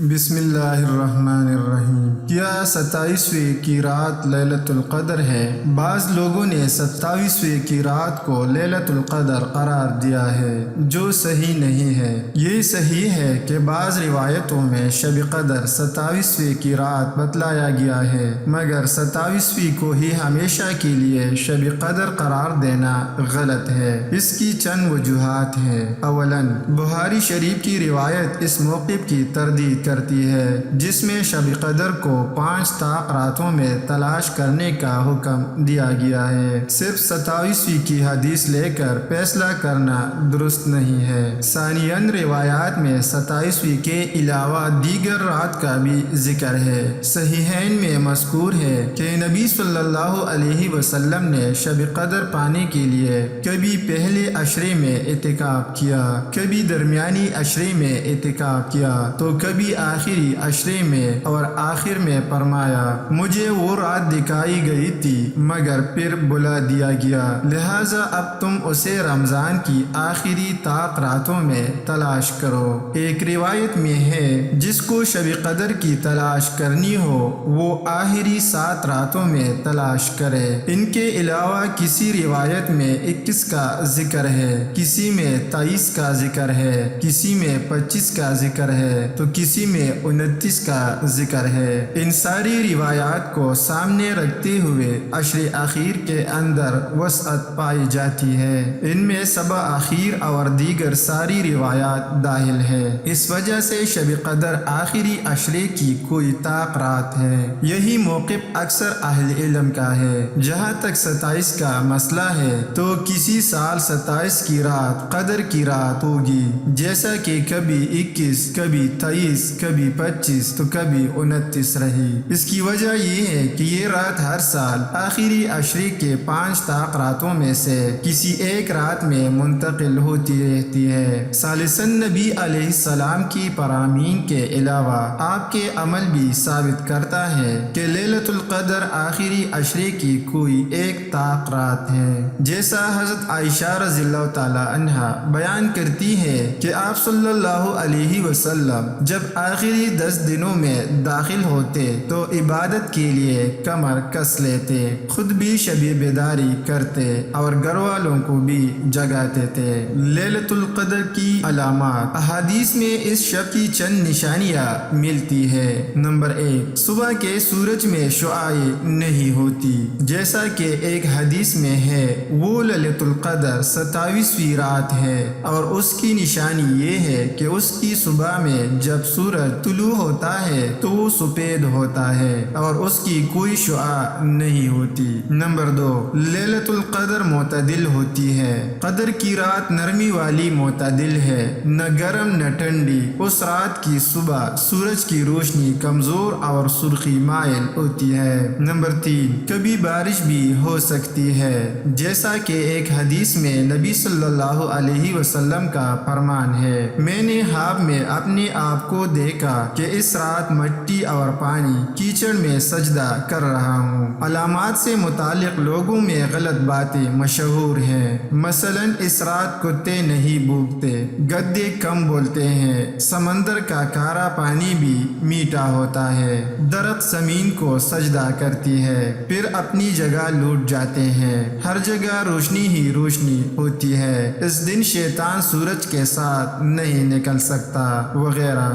بسم اللہ الرحمن الرحیم۔ کیا 27ویں کی رات لیلۃ القدر ہے؟ بعض لوگوں نے 27ویں کی رات کو لیلۃ القدر قرار دیا ہے، جو صحیح نہیں ہے۔ یہ صحیح ہے کہ بعض روایتوں میں شب قدر 27ویں کی رات بتلایا گیا ہے، مگر 27ویں کو ہی ہمیشہ کے لیے شب قدر قرار دینا غلط ہے۔ اس کی چند وجوہات ہیں۔ اولاً بخاری شریف کی روایت اس موقف کی تردید کرتی ہے جس میں شب قدر کو 5 طاق راتوں میں تلاش کرنے کا حکم دیا گیا ہے۔ صرف 27ویں کی حدیث لے کر فیصلہ کرنا درست نہیں ہے۔ ثانیاً روایات میں 27ویں کے علاوہ دیگر رات کا بھی ذکر ہے۔ صحیحین میں مذکور ہے کہ نبی صلی اللہ علیہ وسلم نے شب قدر پانے کے لیے کبھی پہلے عشرے میں اعتکاف کیا، کبھی درمیانی عشرے میں اعتکاف کیا تو کبھی آخری عشرے میں، اور آخر میں فرمایا مجھے وہ رات دکھائی گئی تھی مگر پھر بلا دیا گیا، لہٰذا اب تم اسے رمضان کی آخری طاق راتوں میں تلاش کرو۔ ایک روایت میں ہے جس کو شب قدر کی تلاش کرنی ہو وہ آخری 7 راتوں میں تلاش کرے۔ ان کے علاوہ کسی روایت میں 21 کا ذکر ہے، کسی میں 23 کا ذکر ہے، کسی میں 25 کا ذکر ہے تو کسی میں 29 کا ذکر ہے۔ ان ساری روایات کو سامنے رکھتے ہوئے عشر اخیر کے اندر وسعت پائی جاتی ہے۔ ان میں سبع اخیر اور دیگر ساری روایات داخل ہے۔ اس وجہ سے شب قدر آخری عشرے کی کوئی طاق رات ہے۔ یہی موقف اکثر اہل علم کا ہے۔ جہاں تک 27 کا مسئلہ ہے تو کسی سال 27 کی رات قدر کی رات ہوگی، جیسا کہ کبھی 21، کبھی 23، کبھی 25 تو کبھی 29 رہی۔ اس کی وجہ یہ ہے کہ یہ رات ہر سال آخری عشرے کے 5 طاق راتوں میں سے کسی ایک رات میں منتقل ہوتی رہتی ہے۔ ثالثاً نبی علیہ السلام کی فرامین کے علاوہ آپ کے عمل بھی ثابت کرتا ہے کہ لیلۃ القدر آخری عشرے کی کوئی ایک طاق رات ہے، جیسا حضرت عائشہ رضی اللہ تعالی عنہا بیان کرتی ہے کہ آپ صلی اللہ علیہ وسلم جب آخری 10 دنوں میں داخل ہوتے تو عبادت کے لیے کمر کس لیتے، خود بھی شب بیداری کرتے اور گھر والوں کو بھی جگاتے تھے۔ لیلۃ القدر کی علامات۔ احادیث میں اس شب کی چند نشانیاں ملتی ہے۔ نمبر 1، صبح کے سورج میں شعاعیں نہیں ہوتی، جیسا کہ ایک حدیث میں ہے وہ لیلۃ القدر 27ویں رات ہے، اور اس کی نشانی یہ ہے کہ اس کی صبح میں جب سورج طلوع ہوتا ہے تو وہ سفید ہوتا ہے اور اس کی کوئی شعاع نہیں ہوتی۔ نمبر 2، لیلۃ القدر معتدل ہوتی ہے۔ قدر کی رات نرمی والی معتدل ہے، نہ گرم نہ ٹھنڈی۔ اس رات کی صبح سورج کی روشنی کمزور اور سرخی مائل ہوتی ہے۔ نمبر 3، کبھی بارش بھی ہو سکتی ہے، جیسا کہ ایک حدیث میں نبی صلی اللہ علیہ وسلم کا فرمان ہے میں نے خواب میں اپنے آپ کو دیکھا کہ اس رات مٹی اور پانی کیچڑ میں سجدہ کر رہا ہوں۔ علامات سے متعلق لوگوں میں غلط باتیں مشہور ہیں، مثلا اس رات کتے نہیں بھونکتے، گدے کم بولتے ہیں، سمندر کا کھارا پانی بھی میٹھا ہوتا ہے، درخت زمین کو سجدہ کرتی ہے پھر اپنی جگہ لوٹ جاتے ہیں، ہر جگہ روشنی ہی روشنی ہوتی ہے، اس دن شیطان سورج کے ساتھ نہیں نکل سکتا، وغیرہ۔